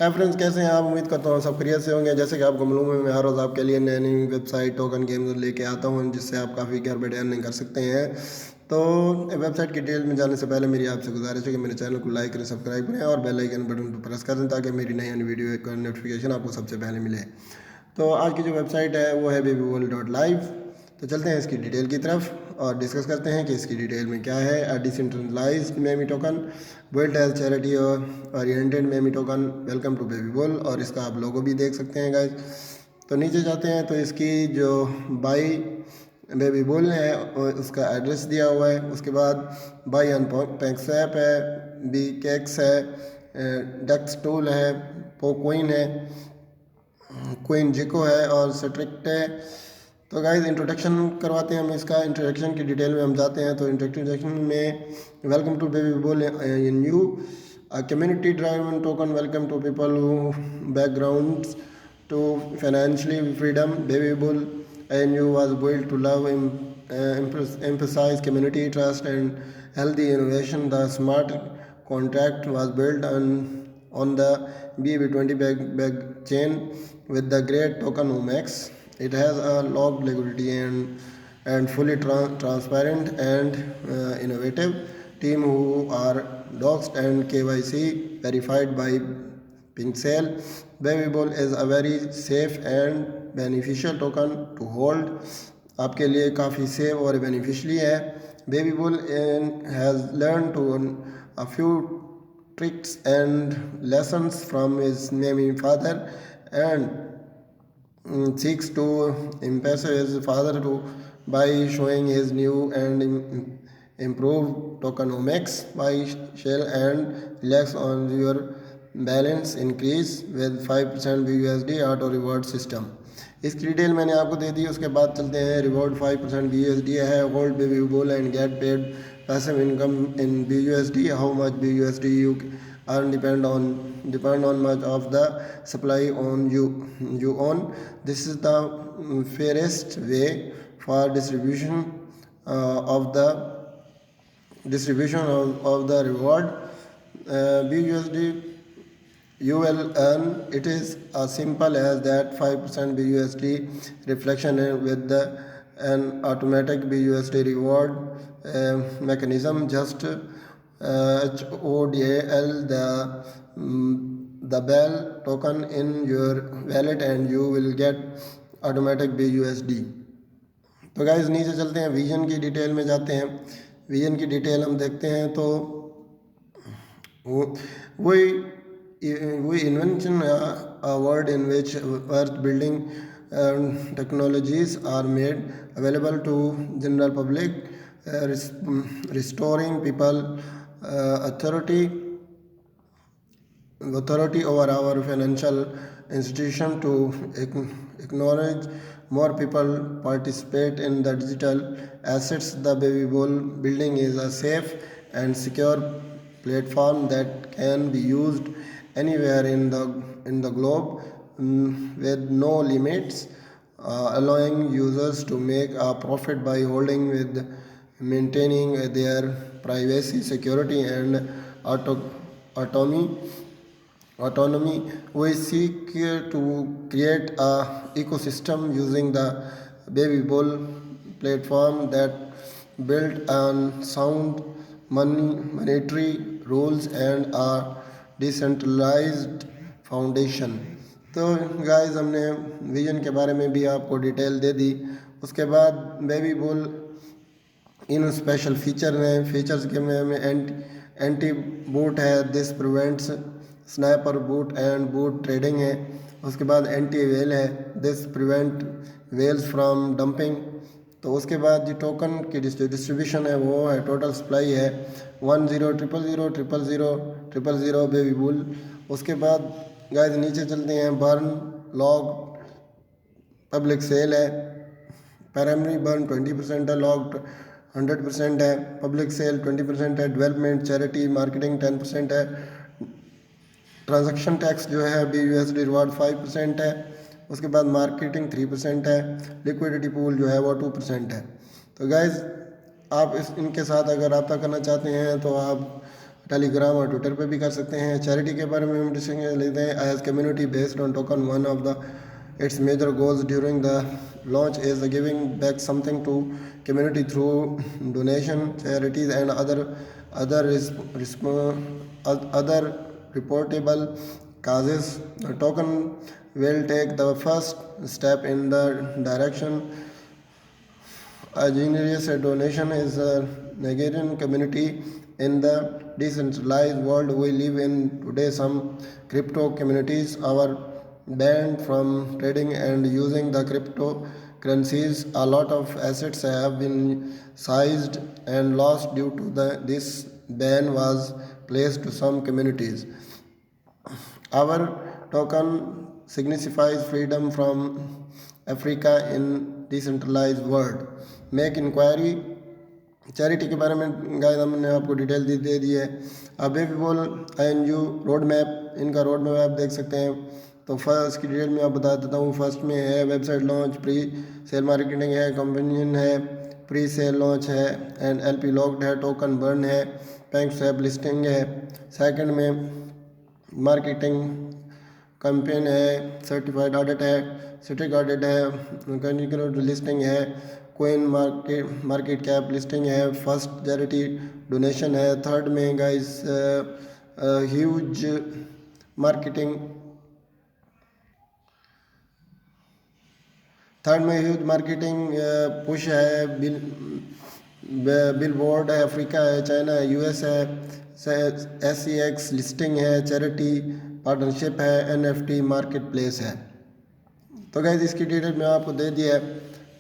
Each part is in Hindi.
हाय फ्रेंड्स, कैसे हैं आप? उम्मीद करता हूँ सब खैरियत से होंगे। जैसे कि आपको मालूम है, मैं हर रोज़ आपके लिए नई नई वेबसाइट टोकन गेम्स लेके आता हूँ, जिससे आप काफ़ी घर बैठे अर्निंग कर सकते हैं। तो वेबसाइट की डिटेल में जाने से पहले मेरी आपसे गुजारिश है कि मेरे चैनल को लाइक करें, सब्सक्राइब करें और बेल आइकन बटन पर प्रेस कर दें, ताकि मेरी नई नई वीडियो का नोटिफिकेशन आपको सबसे पहले मिले। तो आज की जो वेबसाइट है वो है babyworld.live। तो चलते हैं इसकी डिटेल की तरफ और डिस्कस करते हैं कि इसकी डिटेल में क्या है। A decentralised meme token built as charity और oriented meme token, welcome to BabyBull. और इसका आप लोगो भी देख सकते हैं गाइज। तो नीचे जाते हैं तो इसकी जो बाई बेबीबुल है और उसका एड्रेस दिया हुआ है। उसके बाद बाई अन पैक्सैप है, बी केक्स है, डेक्स टूल है, पोकोइन है, क्वीन जिको है और स्ट्रिक्ट है। तो गाइज इंट्रोडक्शन करवाते हैं हम इसका। इंट्रोडक्शन की डिटेल में हम जाते हैं। तो इंट्रोडक्शन में welcome to BabyBull in you community driven token, welcome to people who backgrounds to financially freedom. Baby Bull ANU was built to love, emphasize community trust and healthy innovation. The smart contract was built on the BB20 bag chain with the great token OMEX. It has a logged liquidity and fully transparent and innovative team who are doxed and KYC verified by Pincel. Babybull is a very safe and beneficial token to hold. आपके लिए काफ़ी सेफ और बेनिफिशली है। Babybull has learned to a few tricks and lessons from his naming father and seeks to impress his father by showing his new and improved tokenomics by shell and relax on your balance increase with 5% BUSD auto reward system. इसकी डिटेल मैंने आपको दे दी। उसके बाद चलते हैं। रिवॉर्ड 5% BUSD है। Hold BabyBull and get paid passive income in BUSD। How much BUSD you earn depend on much of the supply on you own. This is the fairest way for distribution of the reward. BUSD you will earn. It is as simple as that. 5% BUSD reflection with an automatic BUSD reward mechanism. Just HODL the bell token in your wallet and you will get automatic BUSD. तो गाइज नीचे चलते हैं, विजन की डिटेल में जाते हैं। विजन की डिटेल हम देखते हैं तो we invention a world in which earth building technologies are made available to general public, restoring people authority over our financial institution to acknowledge more people participate in the digital assets. The Babybull building is a safe and secure platform that can be used anywhere in the globe with no limits, allowing users to make a profit by holding with maintaining their privacy, security and autonomy. We seek to create a ecosystem using the Babybull platform that built on sound monetary rules and a decentralised foundation. तो गाइस हमने विजन के बारे में भी आपको डिटेल दे दी। उसके बाद बेबीबुल इन स्पेशल फीचर्स के में एंटी बूट है। This prevents sniper bot and bot trading है। उसके बाद एंटी वेल है। This prevent whales from dumping. तो उसके बाद जो टोकन की डिस्ट्रीब्यूशन है वो है, टोटल सप्लाई है 1000000000 बेबीबुल। उसके बाद गाइस नीचे चलते हैं। बर्न लॉग पब्लिक सेल है। प्राइमरी बर्न 20% है, लॉग 100% है, पब्लिक सेल 20% है, डेवलपमेंट चैरिटी मार्केटिंग 10% है, ट्रांजैक्शन टैक्स जो है BUSD रिवार्ड 5% है। उसके बाद मार्केटिंग 3% है, लिक्विडिटी पूल जो है वो 2% है। तो गाइज आप इनके साथ अगर रब्ता करना चाहते हैं तो आप टेलीग्राम और ट्विटर पे भी कर सकते हैं। चैरिटी के बारे में हम डिस्कशन लेते हैं। As community based on token, one of the its major goals during the launch is the giving back something to community through donation, charities and other other reportable causes. The token will take the first step in the direction. A generous donation is a Nigerian community in the decentralized world we live in today. Some crypto communities are banned from trading and using the cryptocurrencies. A lot of assets have been seized and lost due to this ban was placed to some communities. Our token signifies freedom from Africa in decentralized world. Make inquiry. Charity के बारे में गाइस हमने आपको डिटेल दे दी है। अब बेबीबॉल INGO रोड मैप, इनका रोड मैप आप देख सकते हैं। तो फर्स्ट की डिटेल में आप बता देता हूँ। फर्स्ट में है website launch, pre sale marketing है, कंपेनियन है, प्री सेल लॉन्च है एंड LP लॉक्ड है, टोकन बर्न है, बैंक स्वैप लिस्टिंग है। सेकंड में मार्केटिंग कैंपेन है, सर्टिफाइड ऑडिट है, स्ट्रिक्ट ऑडिट है, कंटिन्यूड लिस्टिंग है, कोइन मार्केट कैप लिस्टिंग है, फर्स्ट चैरिटी डोनेशन है। थर्ड में गाइस ह्यूज मार्केटिंग पुश है, बिल बोर्ड है, अफ्रीका है, चाइना है, US है, SCX लिस्टिंग है, चैरिटी पार्टनरशिप है, NFT मार्केट प्लेस है। तो गाइस इसकी डिटेल मैं आपको दे दिया है।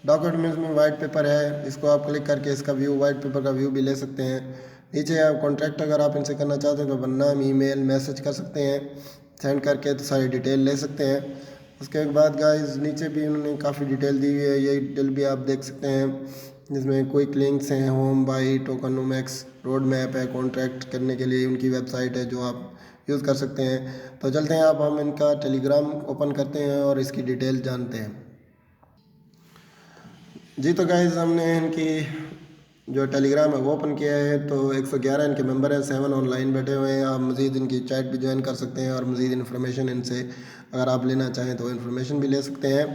डॉक्यूमेंट्स में वाइट पेपर है, इसको आप क्लिक करके इसका व्यू, वाइट पेपर का व्यू भी ले सकते हैं। नीचे आप कॉन्टैक्ट अगर आप इनसे करना चाहते हैं तो नाम, ईमेल, मैसेज कर सकते हैं, सेंड करके तो सारी डिटेल ले सकते हैं। उसके बाद गाइस नीचे भी उन्होंने काफ़ी डिटेल दी हुई है, ये डिटेल भी आप देख सकते हैं, जिसमें क्विक लिंक्स हैं, होम बाई, टोकनोमैक्स, रोड मैप है, कॉन्ट्रैक्ट करने के लिए उनकी वेबसाइट है जो आप यूज़ कर सकते हैं। तो चलते हैं आप हम इनका टेलीग्राम ओपन करते हैं और इसकी डिटेल जानते हैं। जी तो गाइस हमने इनकी जो टेलीग्राम है वो ओपन किया है। तो 111 इनके मेंबर हैं, 7 ऑनलाइन बैठे हुए हैं। आप मज़ीद इनकी चैट भी ज्वाइन कर सकते हैं और मज़ीद इन्फॉर्मेशन इनसे अगर आप लेना चाहें तो इन्फॉर्मेशन भी ले सकते हैं।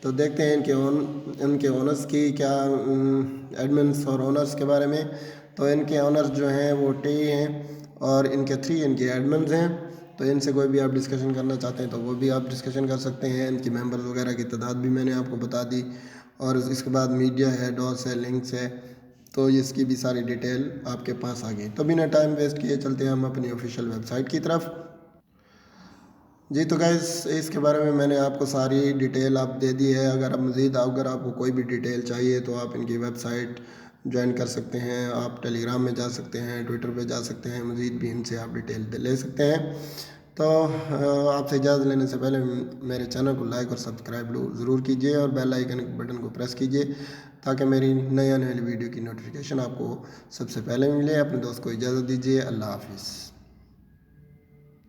तो देखते हैं इनके ओनर्स की क्या, एडमिन्स और ओनर्स के बारे में। तो इनके ओनर्स जो हैं वो टी हैं और इनके 3 इनके एडमिन्स हैं। तो इनसे कोई भी आप डिस्कशन करना चाहते हैं तो वो भी आप डिस्कशन कर सकते हैं। इनकी मेंबर्स वगैरह की तादाद भी मैंने आपको बता दी और इसके बाद मीडिया है, डॉस है, लिंक्स है, तो इसकी भी सारी डिटेल आपके पास आ गई। तो बिना टाइम वेस्ट किए चलते हैं हम अपनी ऑफिशियल वेबसाइट की तरफ। जी तो गाइस इसके बारे में मैंने आपको सारी डिटेल आप दे दी है। अगर आपको कोई भी डिटेल चाहिए तो आप इनकी वेबसाइट ज्वाइन कर सकते हैं, आप टेलीग्राम में जा सकते हैं, ट्विटर पे जा सकते हैं, मज़ीद भी इनसे आप डिटेल ले सकते हैं। तो आपसे इजाज़त लेने से पहले मेरे चैनल को लाइक और सब्सक्राइब ज़रूर कीजिए और बेल आइकन बटन को प्रेस कीजिए ताकि मेरी नई आने वाली वीडियो की नोटिफिकेशन आपको सबसे पहले मिले। अपने दोस्त को इजाज़त दीजिए। अल्लाह हाफिज़।